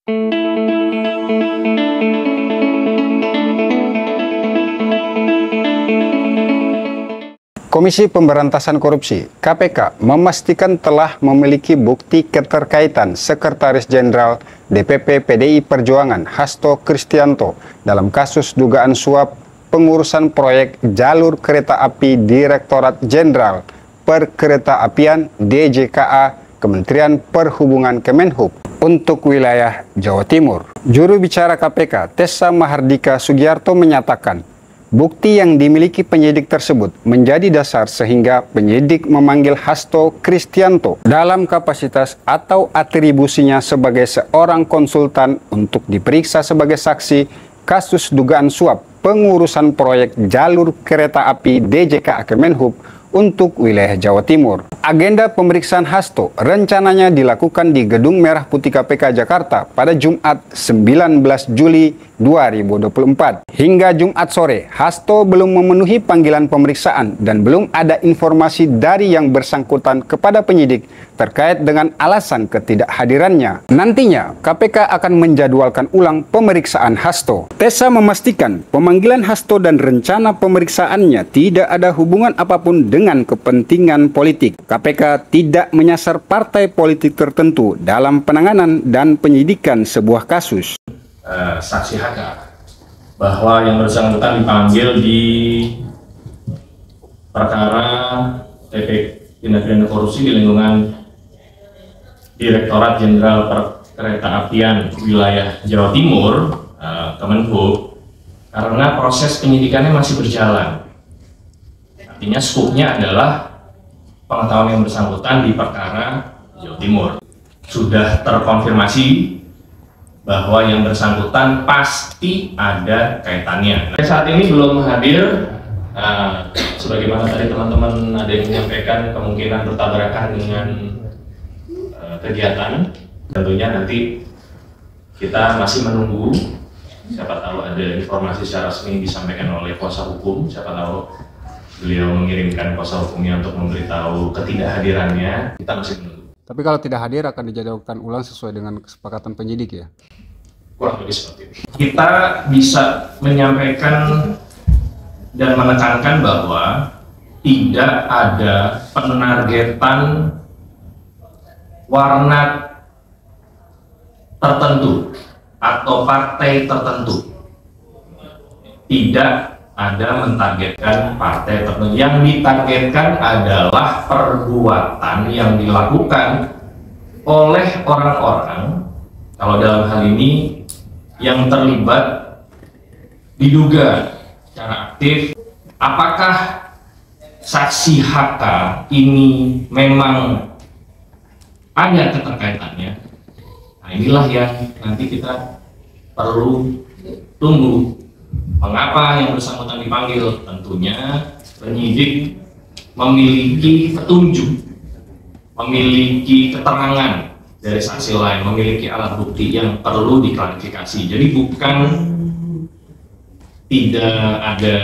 Komisi Pemberantasan Korupsi (KPK) memastikan telah memiliki bukti keterkaitan Sekretaris Jenderal DPP PDI Perjuangan Hasto Kristianto dalam kasus dugaan suap pengurusan proyek jalur kereta api Direktorat Jenderal Perkeretaapian DJKA Kementerian Perhubungan Kemenhub untuk wilayah Jawa Timur. Juru bicara KPK, Tessa Mahardika Sugiarto menyatakan, bukti yang dimiliki penyidik tersebut menjadi dasar sehingga penyidik memanggil Hasto Kristianto dalam kapasitas atau atribusinya sebagai seorang konsultan untuk diperiksa sebagai saksi kasus dugaan suap pengurusan proyek jalur kereta api DJKA Kemenhub untuk wilayah Jawa Timur. Agenda pemeriksaan Hasto rencananya dilakukan di Gedung Merah Putih KPK Jakarta pada Jumat 19 Juli 2024. Hingga Jumat sore, Hasto belum memenuhi panggilan pemeriksaan dan belum ada informasi dari yang bersangkutan kepada penyidik terkait dengan alasan ketidakhadirannya. Nantinya, KPK akan menjadwalkan ulang pemeriksaan Hasto. Tessa memastikan pemanggilan Hasto dan rencana pemeriksaannya tidak ada hubungan apapun dengan kepentingan politik. KPK tidak menyasar partai politik tertentu dalam penanganan dan penyidikan sebuah kasus. Saksi HK bahwa yang bersangkutan dipanggil di perkara tindak pidana korupsi di lingkungan Direktorat Jenderal Perkeretaapian wilayah Jawa Timur, Kemenhub, karena proses penyidikannya masih berjalan. Artinya skupnya adalah pengetahuan yang bersangkutan di perkara Jawa Timur. Sudah terkonfirmasi bahwa yang bersangkutan pasti ada kaitannya. Saat ini belum hadir, sebagaimana tadi teman-teman ada yang menyampaikan kemungkinan bertabrakan dengan kegiatan. Tentunya nanti kita masih menunggu, siapa tahu ada informasi secara resmi disampaikan oleh kuasa hukum, siapa tahu beliau mengirimkan kuasa hukumnya untuk memberitahu ketidakhadirannya. Kita masih menunggu. Tapi kalau tidak hadir akan dijadwalkan ulang sesuai dengan kesepakatan penyidik ya? Kurang lebih seperti itu. Kita bisa menyampaikan dan menekankan bahwa tidak ada penargetan warna tertentu atau partai tertentu. Tidak ada mentargetkan partai tertentu. Yang ditargetkan adalah perbuatan yang dilakukan oleh orang-orang, kalau dalam hal ini yang terlibat diduga secara aktif. Apakah saksi HK ini memang ada keterkaitannya? Nah, inilah yang nanti kita perlu tunggu. Mengapa yang bersangkutan dipanggil? Tentunya penyidik memiliki petunjuk, memiliki keterangan dari saksi lain, memiliki alat bukti yang perlu diklarifikasi. Jadi bukan tidak ada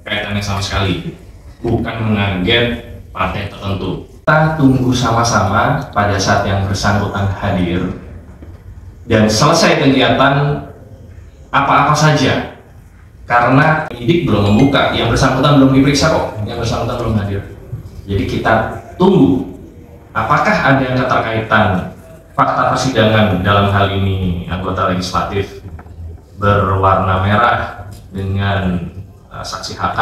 kaitannya sama sekali, bukan menarget partai tertentu. Kita tunggu sama-sama pada saat yang bersangkutan hadir dan selesai kegiatan apa-apa saja. Karena penyidik belum membuka, yang bersangkutan belum diperiksa kok, yang bersangkutan belum hadir. Jadi kita tunggu apakah ada keterkaitan fakta persidangan dalam hal ini anggota legislatif berwarna merah dengan saksi HK.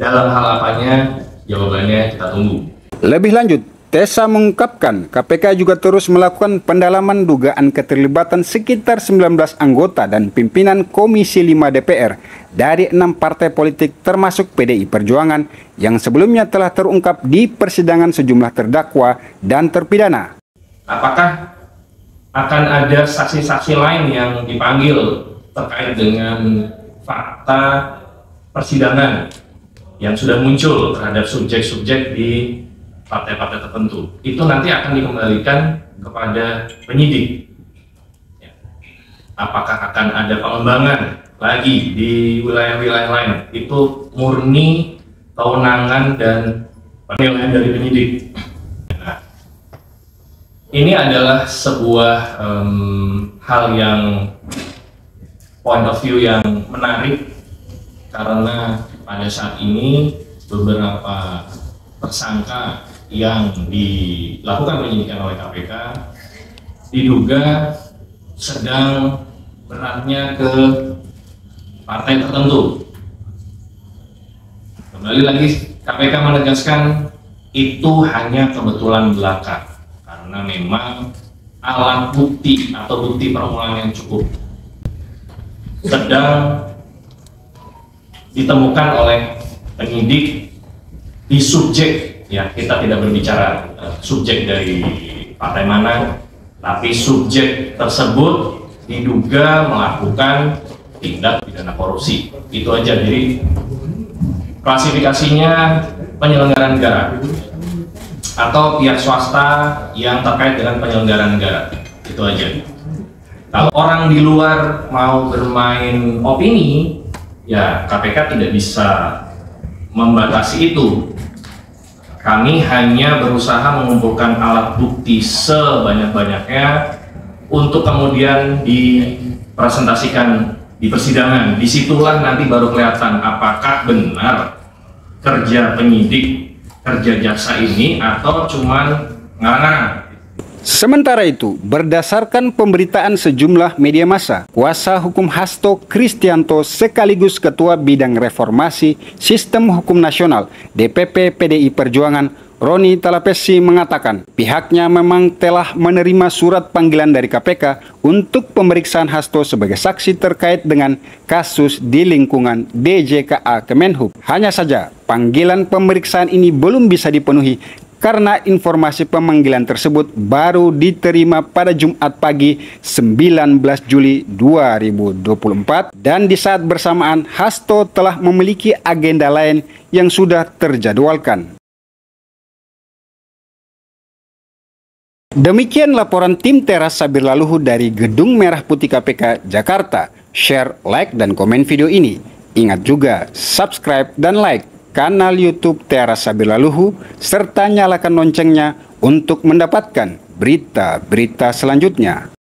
Dalam hal apanya, jawabannya kita tunggu. Lebih lanjut, Tessa mengungkapkan KPK juga terus melakukan pendalaman dugaan keterlibatan sekitar 19 anggota dan pimpinan Komisi 5 DPR dari 6 partai politik termasuk PDI Perjuangan yang sebelumnya telah terungkap di persidangan sejumlah terdakwa dan terpidana. Apakah akan ada saksi-saksi lain yang dipanggil terkait dengan fakta persidangan yang sudah muncul terhadap subjek-subjek di partai-partai tertentu? Itu nanti akan dikembalikan kepada penyidik. Apakah akan ada pengembangan lagi di wilayah-wilayah lain? Itu murni kewenangan dan penilaian dari penyidik. Nah, Ini adalah sebuah hal yang point of view yang menarik, karena pada saat ini beberapa tersangka yang dilakukan penyidikan oleh KPK diduga sedang beratnya ke partai tertentu. Kembali lagi, KPK menegaskan itu hanya kebetulan belaka, karena memang alat bukti atau bukti permulaan yang cukup sedang ditemukan oleh penyidik di subjek, ya kita tidak berbicara subjek dari partai mana, tapi subjek tersebut diduga melakukan tindak pidana korupsi. Itu aja. Jadi klasifikasinya penyelenggara negara atau pihak swasta yang terkait dengan penyelenggara negara, itu aja. Kalau orang di luar mau bermain opini, ya KPK tidak bisa membatasi itu. Kami hanya berusaha mengumpulkan alat bukti sebanyak-banyaknya untuk kemudian dipresentasikan di persidangan. Disitulah nanti baru kelihatan apakah benar kerja penyidik, kerja jaksa ini, atau cuman ngarang-ngarang. Sementara itu, berdasarkan pemberitaan sejumlah media massa, kuasa hukum Hasto Kristianto sekaligus Ketua Bidang Reformasi Sistem Hukum Nasional DPP PDI Perjuangan, Roni Talapesi, mengatakan pihaknya memang telah menerima surat panggilan dari KPK untuk pemeriksaan Hasto sebagai saksi terkait dengan kasus di lingkungan DJKA Kemenhub. Hanya saja, panggilan pemeriksaan ini belum bisa dipenuhi karena informasi pemanggilan tersebut baru diterima pada Jumat pagi 19 Juli 2024 dan di saat bersamaan Hasto telah memiliki agenda lain yang sudah terjadwalkan. Demikian laporan tim Teras Sabila Luhur dari Gedung Merah Putih KPK Jakarta. Share, like, dan komen video ini. Ingat juga subscribe dan like kanal YouTube Teras Sabila Luhur serta nyalakan loncengnya untuk mendapatkan berita-berita selanjutnya.